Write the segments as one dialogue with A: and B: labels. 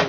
A: 2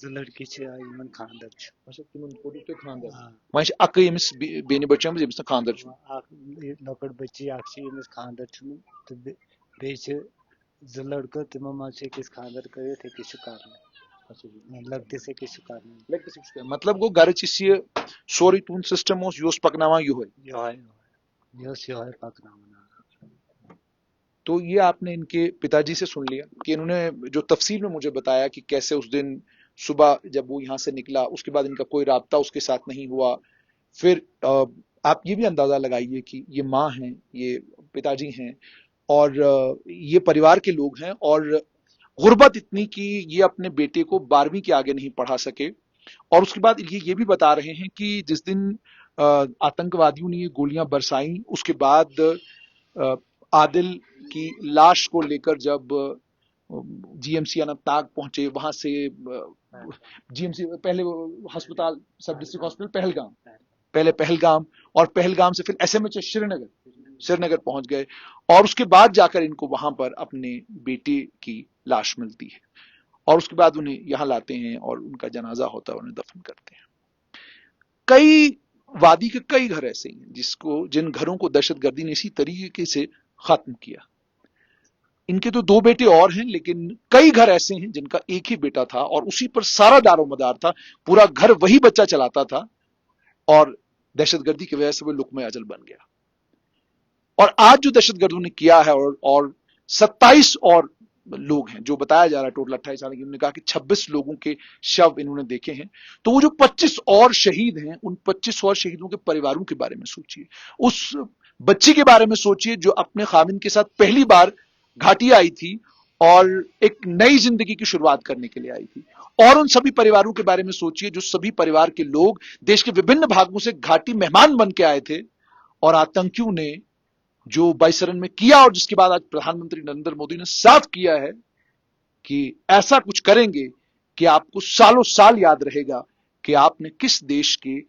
A: زٕ لڑکی چھِ یِمن خاندر چھُ
B: وۄنۍ چھِ اکٕے أمِس بیٚنہِ بچٲمٕژ ییٚمِس نہٕ خاندر چھُ.
A: اکھ لۄکٕٹ بچی اکھ چھِ ییٚمِس خاندر چھُنہٕ تہٕ بیٚیہِ چھِ زٕ لڑکہٕ تِمو منٛز چھِ أکِس خاندر کٔرِتھ أکِس چھُ کرنہٕ لۄکٹِس أکِس چھُ کرنہٕ.
B: مطلب گوٚو گرٕچ یُس یہِ سورُے تُہُنٛد سسٹم اوس یہِ اوس پکناوان یِہوے.
A: یہِ اوس یِہوے پکناوان.
B: تو یہ آپ نے ان کے پتا جی سے سن لیا کہ انہوں نے جو تفصیل میں مجھے بتایا کہ کیسے اس دن صبح جب وہ یہاں سے نکلا اس کے بعد ان کا کوئی رابطہ اس کے ساتھ نہیں ہوا. پھر آپ یہ بھی اندازہ لگائیے کہ یہ ماں ہیں, یہ پتا جی ہیں, اور یہ پریوار کے لوگ ہیں, اور غربت اتنی کہ یہ اپنے بیٹے کو 12ویں کے آگے نہیں پڑھا سکے. اور اس کے بعد یہ بھی بتا رہے ہیں کہ جس دن آتنکوادیوں نے یہ گولیاں برسائیں اس کے بعد عادل کی لاش کو لے کر جب G M C Anant Nag پہنچے, وہاں سے جی ایم سی پہلے ہسپتال سب ڈسٹرکٹ ہاسپٹل پہلگام, پہلے پہلگام, اور پہلگام سے پھر ایس ایم ایچ سری نگر پہنچ گئے, اور اس کے بعد جا کر ان کو وہاں پر اپنے بیٹے کی لاش ملتی ہے, اور اس کے بعد انہیں یہاں لاتے ہیں اور ان کا جنازہ ہوتا ہے, انہیں دفن کرتے ہیں. کئی وادی کے کئی گھر ایسے ہیں جن گھروں کو دہشت گردی نے اسی طریقے سے ختم کیا. ان کے تو 2 بیٹے اور ہیں, لیکن کئی گھر ایسے ہیں جن کا ایک ہی بیٹا تھا اور اسی پر سارا دار و مدار تھا, پورا گھر وہی بچہ چلاتا تھا, اور دہشت گردی کی وجہ سے وہ لقمہ اجل بن گیا. اور آج جو دہشت گردوں نے کیا ہے, اور 27 اور لوگ ہیں جو بتایا جا رہا ہے, ٹوٹل 28 سال کی, انہوں نے کہا کہ 26 لوگوں کے شو انہوں نے دیکھے ہیں. تو وہ جو 25 اور شہید ہیں, ان 25 اور شہیدوں کے پریواروں کے بارے میں سوچئے, اس بچی کے بارے میں سوچئے جو اپنے خاوند کے ساتھ پہلی بار گھاٹی آئی تھی اور ایک نئی زندگی کی شروعات کرنے کے لیے آئی تھی. اور ان سبھی پریواروں کے بارے میں سوچئے جو سبھی پریوار کے لوگ دیش کے وبھن بھاگوں سے گھاٹی مہمان بن کے آئے تھے, اور آتنکیوں نے جو بائیسرن میں کیا, اور جس کے بعد آج پردھان منتری نریندر مودی نے صاف کیا ہے کہ ایسا کچھ کریں گے کہ آپ کو سالوں سال یاد رہے گا کہ آپ نے کس دیش کے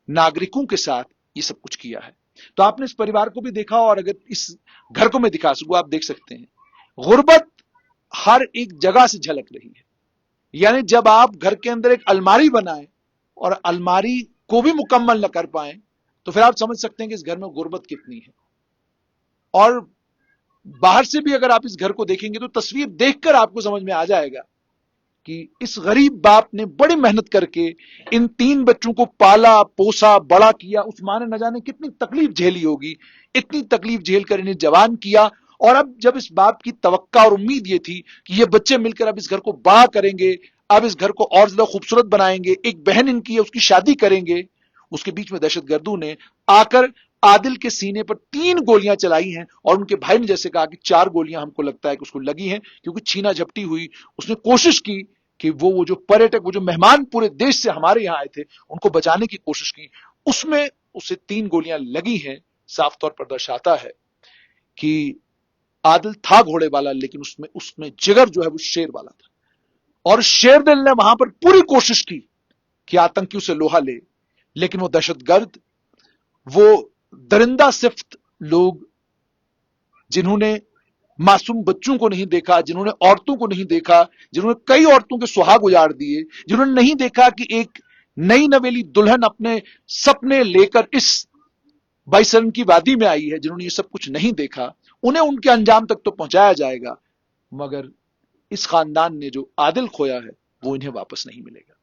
B: ناگرکوں کے ساتھ یہ سب کچھ کیا ہے. تو آپ نے اس پریوار کو بھی دیکھا, اور اگر اس گھر کو میں دکھا سکوں, آپ دیکھ سکتے ہیں غربت ہر ایک جگہ سے جھلک رہی ہے. یعنی جب آپ گھر کے اندر ایک الماری بنائیں اور الماری کو بھی مکمل نہ کر پائیں, تو پھر آپ سمجھ سکتے ہیں کہ اس گھر میں غربت کتنی ہے. اور باہر سے بھی اگر آپ اس گھر کو دیکھیں گے تو تصویر دیکھ کر آپ کو سمجھ میں آ جائے گا کہ اس غریب باپ نے بڑی محنت کر کے ان 3 بچوں کو پالا پوسا بڑا کیا. اس ماں نے نہ جانے کتنی تکلیف جھیلی ہوگی, اتنی تکلیف جھیل کر انہیں جوان کیا. اور اب جب اس باپ کی توقع اور امید یہ تھی کہ یہ بچے مل کر اب اس گھر کو بڑا کریں گے, اب اس گھر کو اور زیادہ خوبصورت بنائیں گے, ایک بہن ان کی ہے اس کی شادی کریں گے, اس کے بیچ میں دہشت گردوں نے آ کر عادل کے سینے پر 3 گولیاں چلائی ہیں. اور ان کے بھائی نے جیسے کہا کہ 4 گولیاں ہم کو لگتا ہے کہ اس کو لگی ہیں, کیونکہ چھینا جھپٹی ہوئی. اس نے کوشش کی کہ وہ جو پریٹک, وہ جو مہمان پورے دیش سے ہمارے یہاں آئے تھے, ان کو بچانے کی کوشش کی. اس میں اسے 3 گولیاں لگی ہیں. صاف طور پر درشاتا ہے کہ عادل تھا گھوڑے والا, لیکن اس میں جگر جو ہے وہ شیر والا تھا. اور شیر دل نے وہاں پر پوری کوشش کی کہ آتنکیوں سے لوہا لے, لیکن وہ دہشت گرد, وہ درندہ صفت لوگ جنہوں نے معصوم بچوں کو نہیں دیکھا, جنہوں نے عورتوں کو نہیں دیکھا, جنہوں نے کئی عورتوں کے سہاگ اجاڑ دیے, جنہوں نے نہیں دیکھا کہ ایک نئی نویلی دلہن اپنے سپنے لے کر اس بائیسرن کی وادی میں آئی ہے, جنہوں نے یہ سب کچھ نہیں دیکھا, انہیں ان کے انجام تک تو پہنچایا جائے گا, مگر اس خاندان نے جو عادل کھویا ہے وہ انہیں واپس نہیں ملے گا.